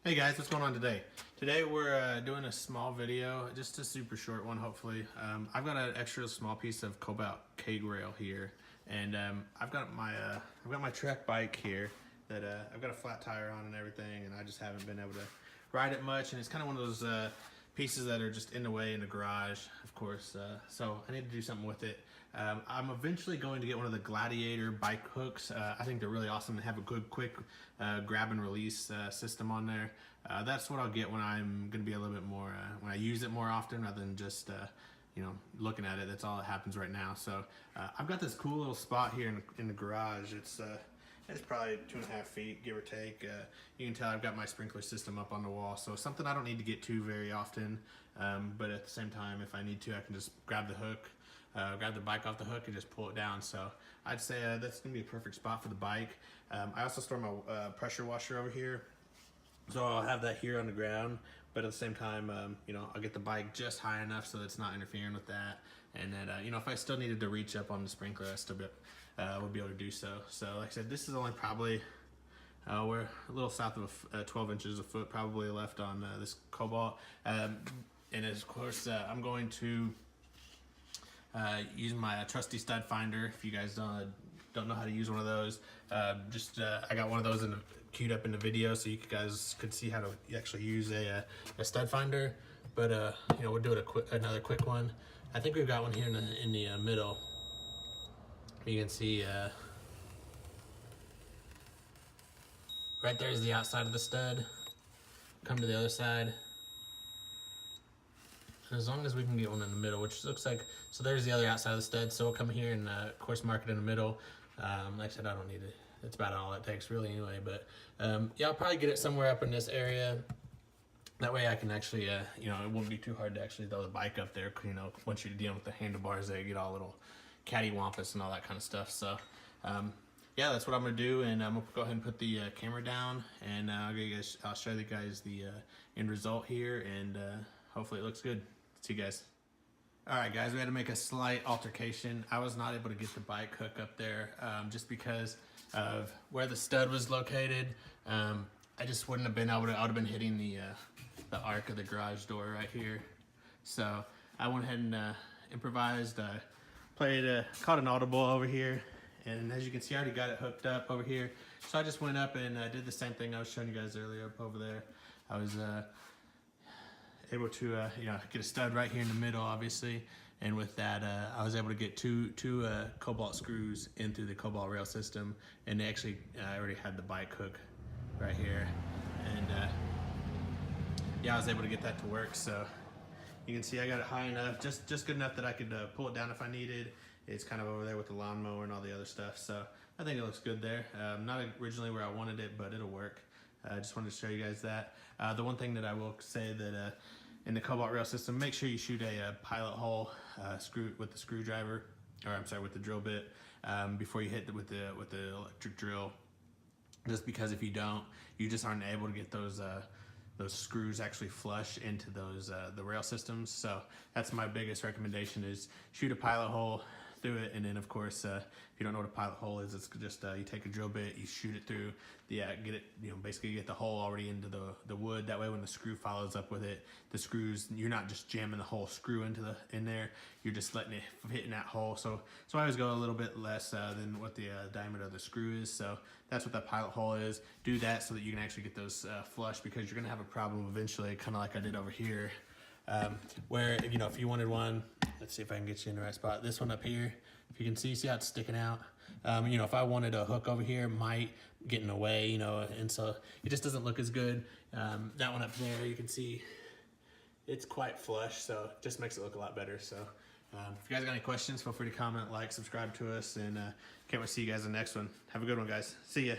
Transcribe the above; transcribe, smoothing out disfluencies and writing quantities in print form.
Hey guys, what's going on today? Today we're doing a small video, just a super short one hopefully. I've got an extra small piece of Cobalt K rail here, and I've got my track bike here that I've got a flat tire on and everything, and I just haven't been able to ride it much, and it's kind of one of those pieces that are just in the way in the garage, of course, so I need to do something with it. I'm eventually going to get one of the Gladiator bike hooks. I think they're really awesome. They have a good quick grab and release system on there. That's what I'll get when I'm going to be a little bit more, when I use it more often rather than just you know, looking at it. That's all that happens right now. So I've got this cool little spot here in the garage. It's probably 2.5 feet, give or take. You can tell I've got my sprinkler system up on the wall, so something I don't need to get to very often, but at the same time, if I need to, I can just grab the hook, grab the bike off the hook and just pull it down. So I'd say that's gonna be a perfect spot for the bike. I also store my pressure washer over here, so I'll have that here on the ground, but at the same time, you know, I'll get the bike just high enough so it's not interfering with that. And then, you know, if I still needed to reach up on the sprinkler, I still would be able to do so. So like I said, this is only probably, we're a little south of 12 inches a foot probably left on this Cobalt. And of course, I'm going to use my trusty stud finder. If you guys don't know how to use one of those, I got one of those queued up in the video so you guys could see how to actually use a stud finder. But you know, we'll do it another quick one. I think we've got one here in the middle. You can see right there is the outside of the stud. Come to the other side. And as long as we can get one in the middle, which looks like, so there's the other outside of the stud. So we'll come here and of course mark it in the middle. Like I said, I don't need it. That's about all it takes really anyway. But yeah, I'll probably get it somewhere up in this area. That way I can actually, you know, it won't be too hard to actually throw the bike up there. You know, once you're dealing with the handlebars, they get all little cattywampus and all that kind of stuff. So yeah, that's what I'm gonna do, and I'm gonna go ahead and put the camera down, and I'll show you guys the end result here, and hopefully it looks good. See you guys. All right, guys, we had to make a slight altercation. I was not able to get the bike hook up there just because of where the stud was located. I just wouldn't have been able to. I would have been hitting the arc of the garage door right here. So I went ahead and improvised. Caught an audible over here, and as you can see, I already got it hooked up over here. So I just went up and did the same thing I was showing you guys earlier up over there. I was able to you know, get a stud right here in the middle, obviously, and with that I was able to get two Cobalt screws in through the Cobalt rail system, and they actually I already had the bike hook right here, and yeah, I was able to get that to work. So you can see I got it high enough, just good enough that I could pull it down if I needed. It's kind of over there with the lawnmower and all the other stuff, so I think it looks good there. Not originally where I wanted it, but it'll work. I just wanted to show you guys that. The one thing that I will say that in the Cobalt rail system, make sure you shoot a pilot hole with the screwdriver, or I'm sorry, with the drill bit before you hit it with the electric drill. Just because if you don't, you just aren't able to get those screws actually flush into those the rail systems. So that's my biggest recommendation, is shoot a pilot hole through it, and then of course if you don't know what a pilot hole is, it's just you take a drill bit, you shoot it through the get it, you know, basically get the hole already into the wood. That way when the screw follows up with it, the screws, you're not just jamming the whole screw in there, you're just letting it hit in that hole. So I always go a little bit less than what the diameter of the screw is. So that's what that pilot hole is. Do that so that you can actually get those flush, because you're gonna have a problem eventually, kind of like I did over here. Where, you know, if you wanted one, let's see if I can get you in the right spot. This one up here, if you can see how it's sticking out. You know, if I wanted a hook over here, it might get in the way, you know, and so it just doesn't look as good. That one up there, you can see it's quite flush, so it just makes it look a lot better. So if you guys got any questions, feel free to comment, like, subscribe to us, and can't wait to see you guys in the next one. Have a good one, guys. See ya.